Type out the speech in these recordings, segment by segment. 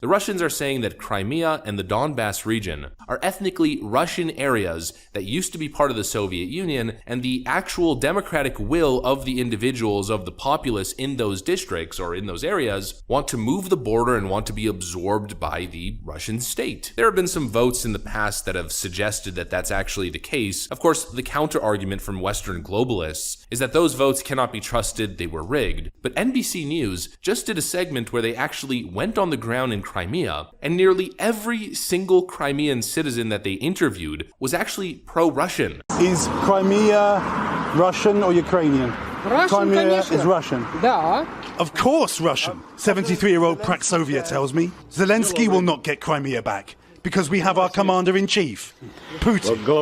The Russians are saying that Crimea and the Donbass region are ethnically Russian areas that used to be part of the Soviet Union, and the actual democratic will of the individuals, of the populace in those districts or in those areas, want to move the border and want to be absorbed by the Russian state. There have been some votes in the past that have suggested that that's actually the case. Of course, the counter-argument from Western globalists is that those votes cannot be trusted, they were rigged. But NBC News just did a segment where they actually went on the ground in Crimea, and nearly every single Crimean citizen that they interviewed was actually pro-Russian. Is Crimea Russian or Ukrainian? Russian, Crimea конечно. is Russian. Да. Of course Russian. 73-year-old Praxovia tells me. Zelensky will not get Crimea back because we have our commander-in-chief, Putin.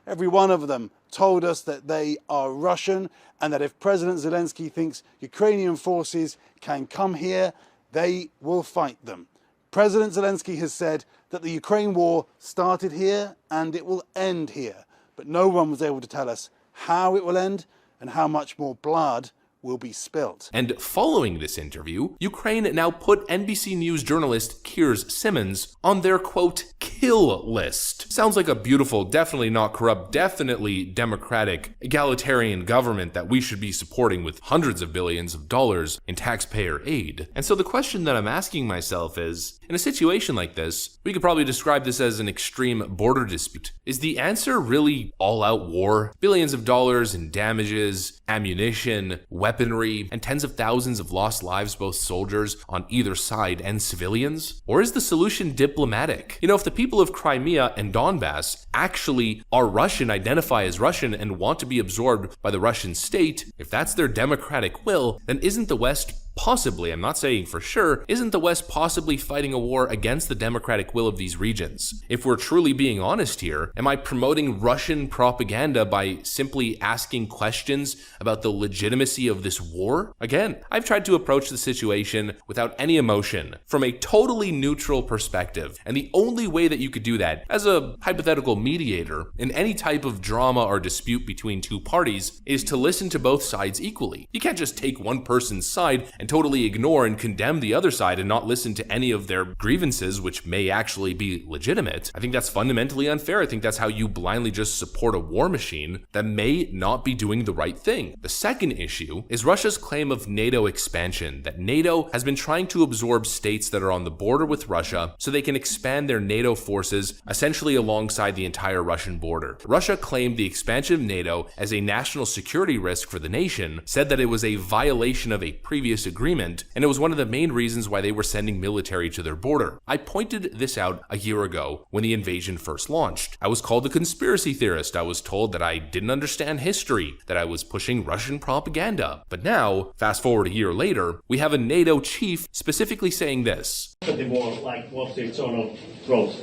Every one of them told us that they are Russian and that if President Zelensky thinks Ukrainian forces can come here, they will fight them. President Zelensky has said that the Ukraine war started here and it will end here, but no one was able to tell us how it will end and how much more blood will be spilt. And following this interview, Ukraine now put NBC News journalist Keir Simmons on their, quote, kill list. Sounds like a beautiful, definitely not corrupt, definitely democratic, egalitarian government that we should be supporting with hundreds of billions of dollars in taxpayer aid. And so the question that I'm asking myself is, in a situation like this, we could probably describe this as an extreme border dispute. Is the answer really all-out war? Billions of dollars in damages, ammunition, weaponry, and tens of thousands of lost lives, both soldiers on either side and civilians? Or is the solution diplomatic? You know, if the people of Crimea and Donbass actually are Russian, identify as Russian, and want to be absorbed by the Russian state, if that's their democratic will, then isn't the West possibly, I'm not saying for sure, isn't the West possibly fighting a war against the democratic will of these regions? If we're truly being honest here, am I promoting Russian propaganda by simply asking questions about the legitimacy of this war? Again, I've tried to approach the situation without any emotion, from a totally neutral perspective, and the only way that you could do that as a hypothetical mediator in any type of drama or dispute between two parties is to listen to both sides equally. You can't just take one person's side and totally ignore and condemn the other side and not listen to any of their grievances, which may actually be legitimate. I think that's fundamentally unfair. I think that's how you blindly just support a war machine that may not be doing the right thing. The second issue is Russia's claim of NATO expansion, that NATO has been trying to absorb states that are on the border with Russia so they can expand their NATO forces essentially alongside the entire Russian border. Russia claimed the expansion of NATO as a national security risk for the nation, said that it was a violation of a previous agreement, and it was one of the main reasons why they were sending military to their border. I pointed this out a year ago when the invasion first launched. I was called a conspiracy theorist. I was told that I didn't understand history, that I was pushing Russian propaganda. But now, fast forward a year later, we have a NATO chief specifically saying this. The war, like, what's the external growth?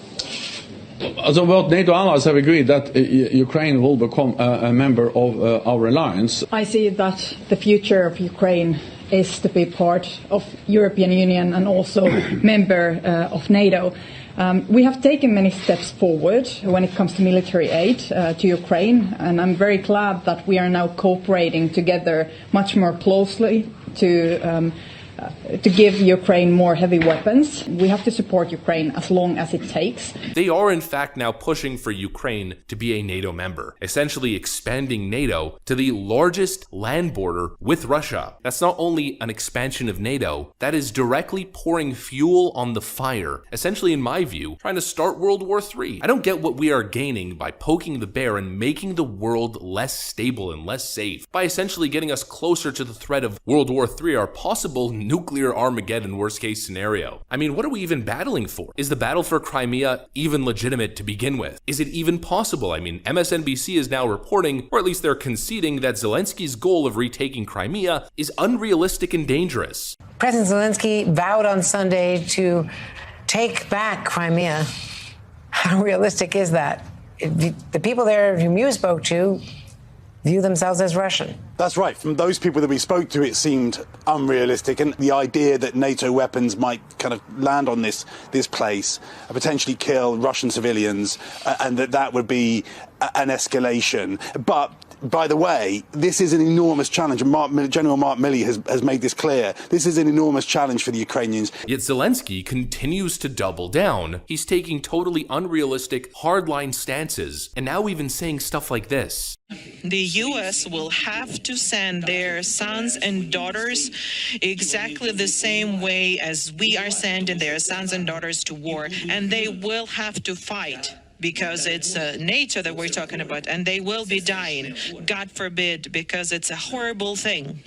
So both NATO allies have agreed that Ukraine will become a member of our alliance. I see that the future of Ukraine is to be part of European Union and also member of NATO. We have taken many steps forward when it comes to military aid to Ukraine, and I'm very glad that we are now cooperating together much more closely to give Ukraine more heavy weapons. We have to support Ukraine as long as it takes. They are in fact now pushing for Ukraine to be a NATO member, essentially expanding NATO to the largest land border with Russia. That's not only an expansion of NATO, that is directly pouring fuel on the fire, essentially in my view, trying to start World War III. I don't get what we are gaining by poking the bear and making the world less stable and less safe, by essentially getting us closer to the threat of World War III, our possible nuclear Armageddon worst case scenario. I mean, what are we even battling for? Is the battle for Crimea even legitimate to begin with? Is it even possible? I mean, MSNBC is now reporting, or at least they're conceding, that Zelensky's goal of retaking Crimea is unrealistic and dangerous. President Zelensky vowed on Sunday to take back Crimea. How realistic is that? The people there whom you spoke to view themselves as Russian. That's right. From those people that we spoke to, it seemed unrealistic. And the idea that NATO weapons might kind of land on this place and potentially kill Russian civilians, and that would be an escalation. But by the way, this is an enormous challenge, and General Mark Milley has made this clear. This is an enormous challenge for the Ukrainians. Yet Zelensky continues to double down. He's taking totally unrealistic, hardline stances, and now even saying stuff like this. The U.S. will have to send their sons and daughters exactly the same way as we are sending their sons and daughters to war, and they will have to fight. Because it's NATO that we're talking about, and they will be dying, God forbid, because it's a horrible thing.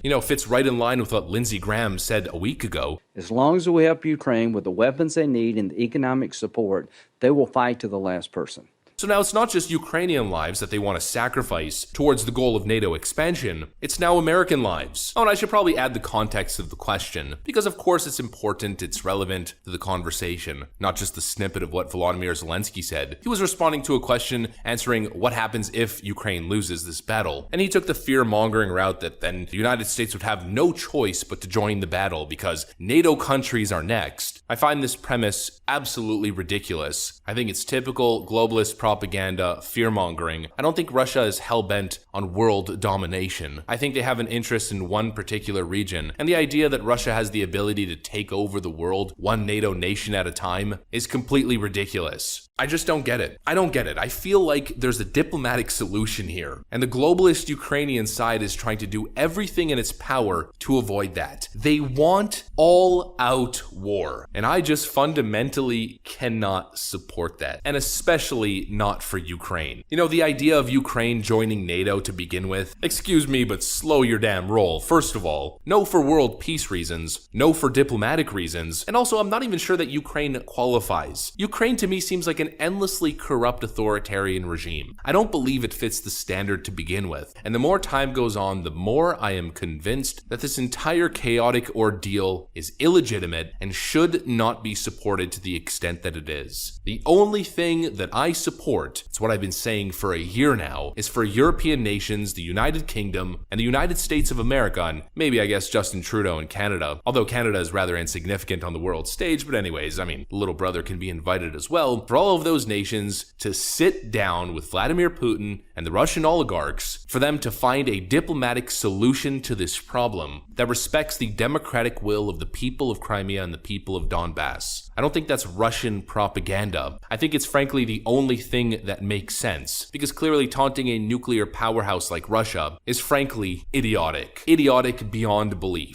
You know, fits right in line with what Lindsey Graham said a week ago. As long as we help Ukraine with the weapons they need and the economic support, they will fight to the last person. So now it's not just Ukrainian lives that they want to sacrifice towards the goal of NATO expansion, it's now American lives. Oh, and I should probably add the context of the question, because of course it's important, it's relevant to the conversation, not just the snippet of what Volodymyr Zelensky said. He was responding to a question answering what happens if Ukraine loses this battle, and he took the fear-mongering route that then the United States would have no choice but to join the battle because NATO countries are next. I find this premise absolutely ridiculous. I think it's typical globalist propaganda, fear-mongering. I don't think Russia is hell-bent on world domination. I think they have an interest in one particular region, and the idea that Russia has the ability to take over the world, one NATO nation at a time, is completely ridiculous. I just don't get it. I don't get it. I feel like there's a diplomatic solution here, and the globalist Ukrainian side is trying to do everything in its power to avoid that. They want all-out war, and I just fundamentally cannot support that, and especially not for Ukraine. You know, the idea of Ukraine joining NATO to begin with, excuse me, but slow your damn roll. First of all, no for world peace reasons, no for diplomatic reasons, and also I'm not even sure that Ukraine qualifies. Ukraine to me seems like an endlessly corrupt authoritarian regime. I don't believe it fits the standard to begin with, and the more time goes on, the more I am convinced that this entire chaotic ordeal is illegitimate and should not be supported to the extent that it is. The only thing that I support, it's what I've been saying for a year now, is for European nations, the United Kingdom, and the United States of America, and maybe I guess Justin Trudeau in Canada, although Canada is rather insignificant on the world stage, but anyways, I mean, little brother can be invited as well, for all of those nations to sit down with Vladimir Putin and the Russian oligarchs for them to find a diplomatic solution to this problem that respects the democratic will of the people of Crimea and the people of Donbass. I don't think that's Russian propaganda. I think it's frankly the only thing that makes sense, because clearly taunting a nuclear powerhouse like Russia is frankly idiotic. Idiotic beyond belief.